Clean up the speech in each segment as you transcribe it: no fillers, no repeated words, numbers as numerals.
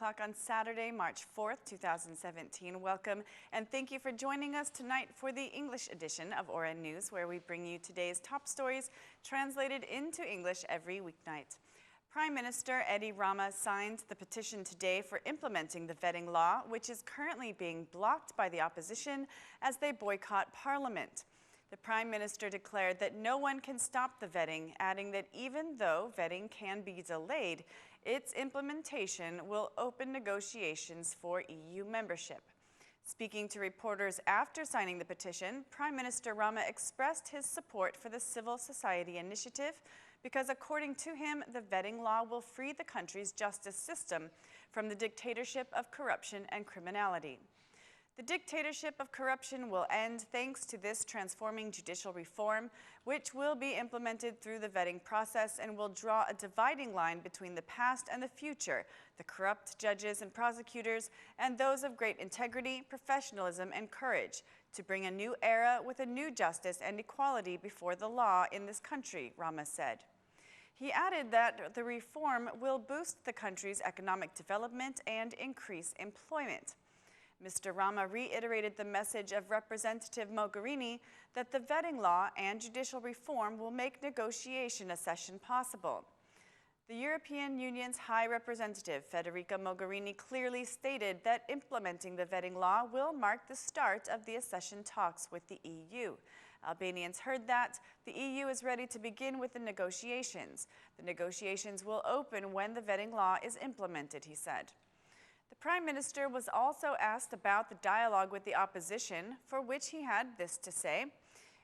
o'clock on Saturday, March 4th, 2017. Welcome and thank you for joining us tonight for the English edition of ORN News, where we bring you today's top stories translated into English every weeknight. Prime Minister Rama signed the petition today for implementing the vetting law, which is currently being blocked by the opposition as they boycott Parliament. The Prime Minister declared that no one can stop the vetting, adding that even though vetting can be delayed, its implementation will open negotiations for EU membership. Speaking to reporters after signing the petition, Prime Minister Rama expressed his support for the civil society initiative because, according to him, the vetting law will free the country's justice system from the dictatorship of corruption and criminality. The dictatorship of corruption will end thanks to this transforming judicial reform, which will be implemented through the vetting process and will draw a dividing line between the past and the future, the corrupt judges and prosecutors, and those of great integrity, professionalism, and courage, to bring a new era with a new justice and equality before the law in this country, Rama said. He added that the reform will boost the country's economic development and increase employment. Mr. Rama reiterated the message of Representative Mogherini that the vetting law and judicial reform will make negotiation accession possible. The European Union's High Representative Federica Mogherini clearly stated that implementing the vetting law will mark the start of the accession talks with the EU. Albanians heard that the EU is ready to begin with the negotiations. The negotiations will open when the vetting law is implemented, he said. The Prime Minister was also asked about the dialogue with the opposition, for which he had this to say: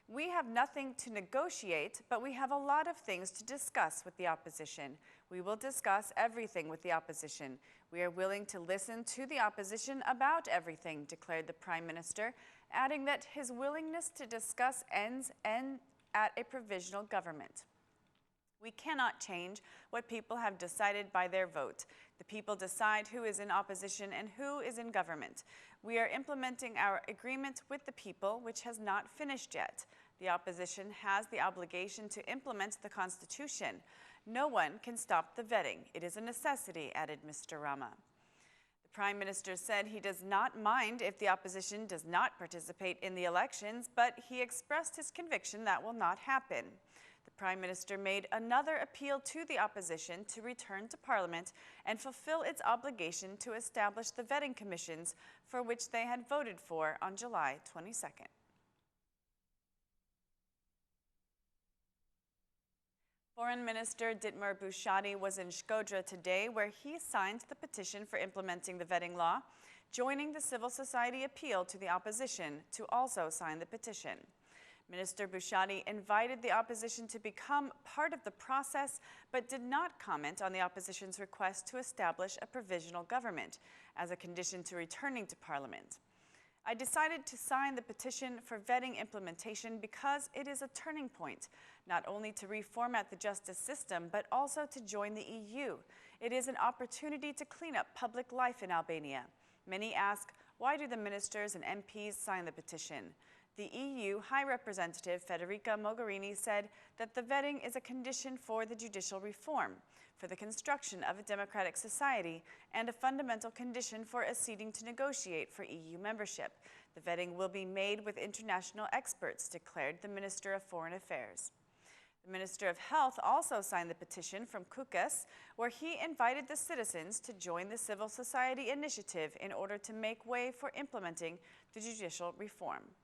"We have nothing to negotiate, but we have a lot of things to discuss with the opposition. We will discuss everything with the opposition. We are willing to listen to the opposition about everything," declared the Prime Minister, adding that his willingness to discuss ends at a provisional government. "We cannot change what people have decided by their vote. The people decide who is in opposition and who is in government. We are implementing our agreement with the people, which has not finished yet. The opposition has the obligation to implement the Constitution. No one can stop the vetting. It is a necessity," added Mr. Rama. The Prime Minister said he does not mind if the opposition does not participate in the elections, but he expressed his conviction that will not happen. The Prime Minister made another appeal to the opposition to return to Parliament and fulfill its obligation to establish the vetting commissions for which they had voted for on July 22nd. Foreign Minister Ditmar Bushati was in Shkodra today, where he signed the petition for implementing the vetting law, joining the civil society appeal to the opposition to also sign the petition. Minister Bushati invited the opposition to become part of the process, but did not comment on the opposition's request to establish a provisional government as a condition to returning to Parliament. "I decided to sign the petition for vetting implementation because it is a turning point, not only to reformat the justice system, but also to join the EU. It is an opportunity to clean up public life in Albania. Many ask, why do the ministers and MPs sign the petition? The EU High Representative Federica Mogherini said that the vetting is a condition for the judicial reform, for the construction of a democratic society, and a fundamental condition for acceding to negotiate for EU membership. The vetting will be made with international experts," declared the Minister of Foreign Affairs. The Minister of Health also signed the petition from Kukës, where he invited the citizens to join the civil society initiative in order to make way for implementing the judicial reform.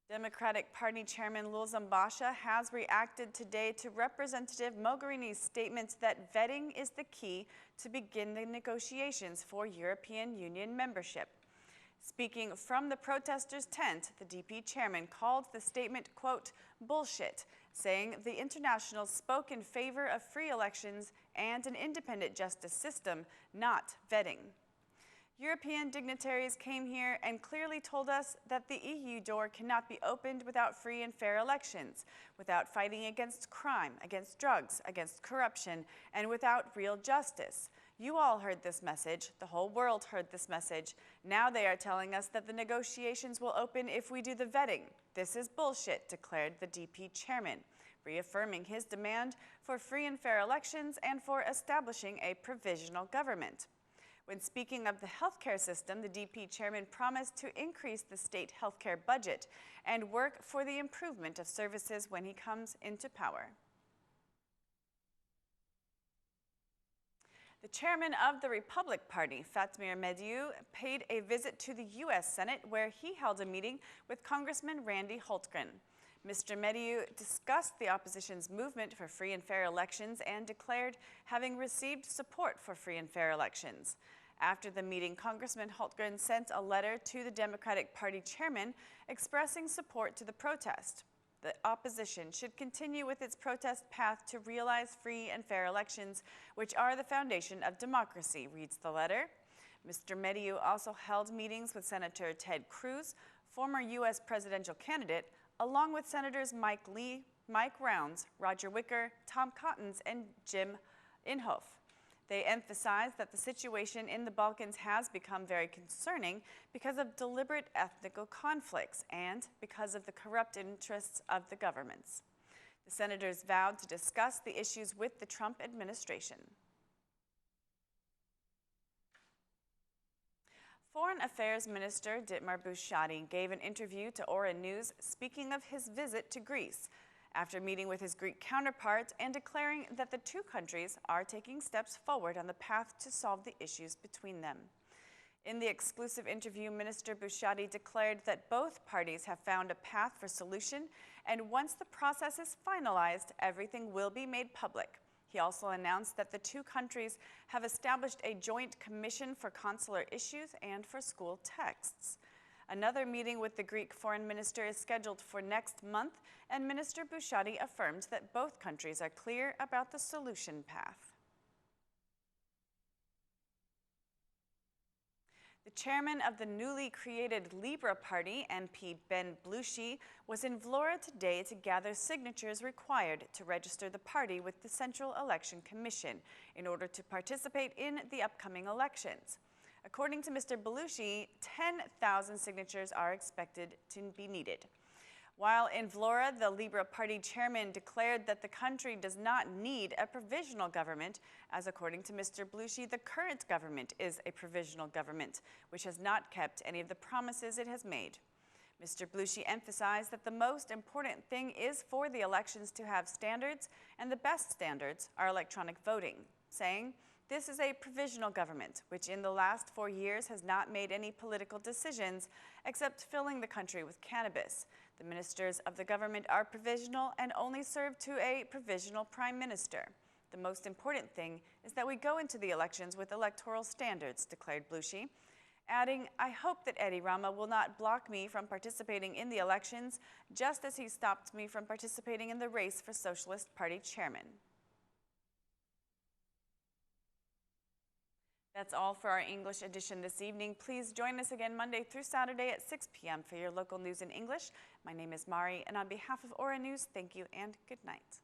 Democratic Party Chairman Lulzambasha has reacted today to Representative Mogherini's statement that vetting is the key to begin the negotiations for European Union membership. Speaking from the protesters' tent, the DP chairman called the statement, quote, "bullshit," saying the International spoke in favor of free elections and an independent justice system, not vetting. "European dignitaries came here and clearly told us that the EU door cannot be opened without free and fair elections, without fighting against crime, against drugs, against corruption, and without real justice. You all heard this message. The whole world heard this message. Now they are telling us that the negotiations will open if we do the vetting. This is bullshit," declared the DP chairman. reaffirming his demand for free and fair elections and for establishing a provisional government. When speaking of the healthcare system, the DP chairman promised to increase the state healthcare budget and work for the improvement of services when he comes into power. The chairman of the Republic Party, Fatmir Mediu, paid a visit to the U.S. Senate where he held a meeting with Congressman Randy Hultgren. Mr. Mediu discussed the opposition's movement for free and fair elections and declared having received support for free and fair elections. After the meeting, Congressman Hultgren sent a letter to the Democratic Party chairman expressing support to the protest. The opposition should continue with its protest path to realize free and fair elections, which are the foundation of democracy, reads the letter. Mr. Mediu also held meetings with Senator Ted Cruz, former U.S. presidential candidate, along with Senators Mike Lee, Mike Rounds, Roger Wicker, Tom Cottons, and Jim Inhofe. They emphasized that the situation in the Balkans has become very concerning because of deliberate ethnic conflicts and because of the corrupt interests of the governments. The senators vowed to discuss the issues with the Trump administration. Foreign Affairs Minister Dietmar Bushati gave an interview to Ora News speaking of his visit to Greece, after meeting with his Greek counterpart and declaring that the two countries are taking steps forward on the path to solve the issues between them. In the exclusive interview, Minister Bushati declared that both parties have found a path for solution, and once the process is finalized, everything will be made public. He also announced that the two countries have established a joint commission for consular issues and for school texts. Another meeting with the Greek foreign minister is scheduled for next month, and Minister Bushati affirmed that both countries are clear about the solution path. The chairman of the newly created Libra Party, MP Ben Blushi, was in Vlora today to gather signatures required to register the party with the Central Election Commission in order to participate in the upcoming elections. According to Mr. Blushi, 10,000 signatures are expected to be needed. While in Vlora, the Libra Party chairman declared that the country does not need a provisional government, as according to Mr. Blushi, the current government is a provisional government, which has not kept any of the promises it has made. Mr. Blushi emphasized that the most important thing is for the elections to have standards, and the best standards are electronic voting, saying, "This is a provisional government, which in the last 4 years has not made any political decisions except filling the country with cannabis. The ministers of the government are provisional and only serve to a provisional prime minister. The most important thing is that we go into the elections with electoral standards," declared Blushi, adding, "I hope that Rama will not block me from participating in the elections, just as he stopped me from participating in the race for Socialist Party chairman." That's all for our English edition this evening. Please join us again Monday through Saturday at 6 p.m. for your local news in English. My name is Mari, and on behalf of Ora News, thank you and good night.